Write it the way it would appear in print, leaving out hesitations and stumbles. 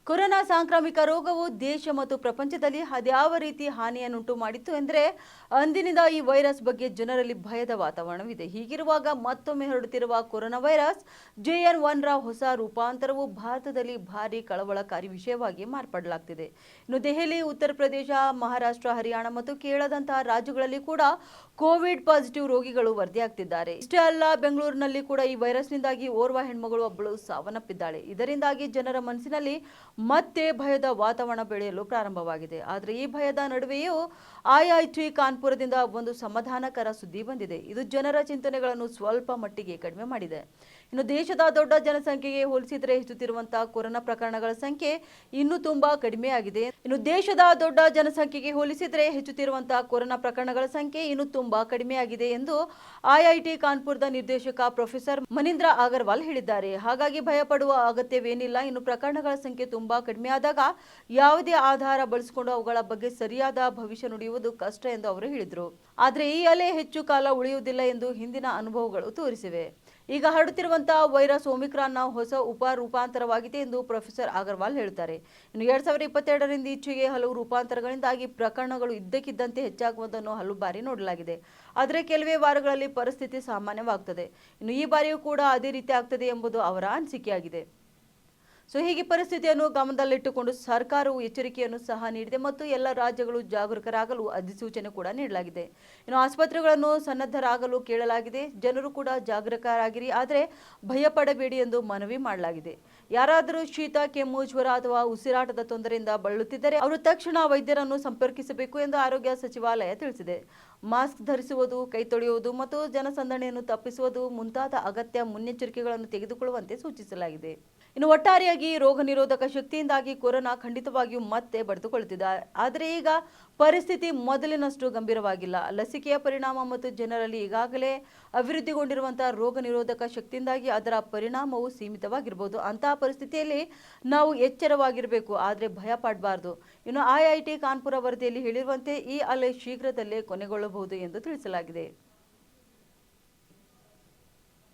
Corona ಸಾಂಕ್ರಾಮಿಕ ರೋಗವು ದೇಶ ಮತ್ತು ಪ್ರಪಂಚದಲ್ಲಿ ಅದ್ಯಾವ ರೀತಿ ಹಾನಿಯನ್ನುಂಟು ಮಾಡಿತ್ತು ಎಂದರೆ ಅಂದಿನಿಂದ ಈ ವೈರಸ್ ಬಗ್ಗೆ ಜನರಲ್ಲಿ ಭಯದ ವಾತಾವರಣವಿದೆ. ಹೀಗಿರುವಾಗ ಮತ್ತೊಮ್ಮೆ ಹರಡುತ್ತಿರುವ ಕೊರೋನಾ ವೈರಸ್ JN1 ರ ಹೊಸ ರೂಪಾಂತರವು ಭಾರತದಲ್ಲಿ ಭಾರಿ ಕಳವಳಕಾರಿ ವಿಷಯವಾಗಿ ಮಾರ್ಪಡಲಾಗ್ತಿದೆ. ಇನ್ನು ದೆಹಲಿ, ಉತ್ತರ ಪ್ರದೇಶ, ಮಹಾರಾಷ್ಟ್ರ, ಹರಿಯಾಣ ಮತ್ತು ಕೇರಳದಂತಹ ರಾಜ್ಯಗಳಲ್ಲಿ ಕೂಡ ಕೋವಿಡ್ ಪಾಸಿಟಿವ್ ರೋಗಿಗಳು ವರದಿಯಾಗ್ತಿದ್ದಾರೆ. ಇಷ್ಟೇ ಅಲ್ಲ, ಬೆಂಗಳೂರಿನಲ್ಲಿ ಕೂಡ ಈ ವೈರಸ್ನಿಂದಾಗಿ ಓರ್ವ ಹೆಣ್ಮಗಳು ಒಬ್ಬಳು ಸಾವನ್ನಪ್ಪಿದ್ದಾಳೆ. ಇದರಿಂದಾಗಿ ಜನರ ಮನಸ್ಸಿನಲ್ಲಿ ಮತ್ತೆ ಭಯದ ವಾತಾವರಣ ಬೆಳೆಯಲು ಪ್ರಾರಂಭವಾಗಿದೆ. ಆದರೆ ಈ ಭಯದ ನಡುವೆಯೂ IIT ಕಾನ್ಪುರದಿಂದ ಒಂದು ಸಮಾಧಾನಕರ ಸುದ್ದಿ ಬಂದಿದೆ. ಇದು ಜನರ ಚಿಂತನೆಗಳನ್ನು ಸ್ವಲ್ಪ ಮಟ್ಟಿಗೆ ಕಡಿಮೆ ಮಾಡಿದೆ. ಇನ್ನು ದೇಶದ ದೊಡ್ಡ ಜನಸಂಖ್ಯೆಗೆ ಹೋಲಿಸಿದರೆ ಹೆಚ್ಚುತ್ತಿರುವಂತಹ ಕೊರೋನಾ ಪ್ರಕರಣಗಳ ಸಂಖ್ಯೆ ಇನ್ನೂ ತುಂಬಾ ಕಡಿಮೆಯಾಗಿದೆ. ಇನ್ನು ದೇಶದ ದೊಡ್ಡ ಜನಸಂಖ್ಯೆಗೆ ಹೋಲಿಸಿದರೆ ಹೆಚ್ಚುತ್ತಿರುವಂತಹ ಕೊರೋನಾ ಪ್ರಕರಣಗಳ ಸಂಖ್ಯೆ ಇನ್ನೂ ತುಂಬಾ ಕಡಿಮೆಯಾಗಿದೆ ಎಂದು IIT ಕಾನ್ಪುರದ ನಿರ್ದೇಶಕ ಪ್ರೊಫೆಸರ್ ಮನೀಂದ್ರ ಅಗರ್ವಾಲ್ ಹೇಳಿದ್ದಾರೆ. ಹಾಗಾಗಿ ಭಯಪಡುವ ಅಗತ್ಯವೇನಿಲ್ಲ. ಇನ್ನು ಪ್ರಕರಣಗಳ ಸಂಖ್ಯೆ ತುಂಬಾ ಕಡಿಮೆಯಾದಾಗ ಯಾವುದೇ ಆಧಾರ ಬಳಸಿಕೊಂಡು ಅವುಗಳ ಬಗ್ಗೆ ಸರಿಯಾದ ಭವಿಷ್ಯ ನುಡಿಯುವುದು ಕಷ್ಟ ಎಂದು ಅವರು ಹೇಳಿದರು. ಆದರೆ ಈ ಅಲೆ ಹೆಚ್ಚು ಕಾಲ ಉಳಿಯುವುದಿಲ್ಲ ಎಂದು ಹಿಂದಿನ ಅನುಭವಗಳು ತೋರಿಸಿವೆ. ಈಗ ಹರಡುತ್ತಿರುವಂತಹ ವೈರಸ್ ಒಮಿಕ್ರಾನ್ನ ಹೊಸ ರೂಪಾಂತರವಾಗಿದೆ ಎಂದು ಪ್ರೊಫೆಸರ್ ಅಗರ್ವಾಲ್ ಹೇಳುತ್ತಾರೆ. ಇನ್ನು 2022ರಿಂದ ಈಚೆಗೆ ಹಲವು ರೂಪಾಂತರಗಳಿಂದಾಗಿ ಪ್ರಕರಣಗಳು ಇದ್ದಕ್ಕಿದ್ದಂತೆ ಹೆಚ್ಚಾಗುವುದನ್ನು ಹಲವು ಬಾರಿ ನೋಡಲಾಗಿದೆ. ಆದರೆ ಕೆಲವೇ ವಾರಗಳಲ್ಲಿ ಪರಿಸ್ಥಿತಿ ಸಾಮಾನ್ಯವಾಗುತ್ತದೆ. ಇನ್ನು ಈ ಬಾರಿಯೂ ಕೂಡ ಅದೇ ರೀತಿ ಆಗ್ತದೆ ಎಂಬುದು ಅವರ ಅನಿಸಿಕೆಯಾಗಿದೆ. ಹೀಗೆ ಪರಿಸ್ಥಿತಿಯನ್ನು ಗಮನದಲ್ಲಿಟ್ಟುಕೊಂಡು ಸರ್ಕಾರವು ಎಚ್ಚರಿಕೆಯನ್ನು ಸಹ ನೀಡಿದೆ ಮತ್ತು ಎಲ್ಲ ರಾಜ್ಯಗಳು ಜಾಗರೂಕರಾಗಲು ಅಧಿಸೂಚನೆ ಕೂಡ ನೀಡಲಾಗಿದೆ. ಇನ್ನು ಆಸ್ಪತ್ರೆಗಳನ್ನು ಸನ್ನದ್ಧರಾಗಲು ಕೇಳಲಾಗಿದೆ. ಜನರು ಕೂಡ ಜಾಗರೂಕರಾಗಿರಿ, ಆದರೆ ಭಯಪಡಬೇಡಿ ಎಂದು ಮನವಿ ಮಾಡಲಾಗಿದೆ. ಯಾರಾದರೂ ಶೀತ, ಕೆಮ್ಮು, ಜ್ವರ ಅಥವಾ ಉಸಿರಾಟದ ತೊಂದರೆಯಿಂದ ಬಳಲುತ್ತಿದ್ದರೆ ಅವರು ತಕ್ಷಣ ವೈದ್ಯರನ್ನು ಸಂಪರ್ಕಿಸಬೇಕು ಎಂದು ಆರೋಗ್ಯ ಸಚಿವಾಲಯ ತಿಳಿಸಿದೆ. ಮಾಸ್ಕ್ ಧರಿಸುವುದು, ಕೈ ತೊಳೆಯುವುದು ಮತ್ತು ಜನಸಂದಣಿಯನ್ನು ತಪ್ಪಿಸುವುದು ಮುಂತಾದ ಅಗತ್ಯ ಮುನ್ನೆಚ್ಚರಿಕೆಗಳನ್ನು ತೆಗೆದುಕೊಳ್ಳುವಂತೆ ಸೂಚಿಸಲಾಗಿದೆ. ಇನ್ನು ಒಟ್ಟಾರೆಯಾಗಿ ರೋಗ ನಿರೋಧಕ ಶಕ್ತಿಯಿಂದಾಗಿ ಕೊರೋನಾ ಖಂಡಿತವಾಗಿಯೂ ಮತ್ತೆ ಬಡಿದುಕೊಳ್ಳುತ್ತಿದೆ. ಆದರೆ ಈಗ ಪರಿಸ್ಥಿತಿ ಮೊದಲಿನಷ್ಟು ಗಂಭೀರವಾಗಿಲ್ಲ. ಲಸಿಕೆಯ ಪರಿಣಾಮ ಮತ್ತು ಜನರಲ್ಲಿ ಈಗಾಗಲೇ ಅಭಿವೃದ್ಧಿಗೊಂಡಿರುವಂತಹ ರೋಗ ನಿರೋಧಕ ಶಕ್ತಿಯಿಂದಾಗಿ ಅದರ ಪರಿಣಾಮವು ಸೀಮಿತವಾಗಿರಬಹುದು. ಅಂತಹ ಪರಿಸ್ಥಿತಿಯಲ್ಲಿ ನಾವು ಎಚ್ಚರವಾಗಿರಬೇಕು, ಆದರೆ ಭಯ ಪಡಬಾರದು. ಇನ್ನು IIT ಕಾನ್ಪುರ ವರದಿಯಲ್ಲಿ ಹೇಳಿರುವಂತೆ ಈ ಅಲೆ ಶೀಘ್ರದಲ್ಲೇ ಕೊನೆಗೊಳ್ಳಬಹುದು ಎಂದು ತಿಳಿಸಲಾಗಿದೆ.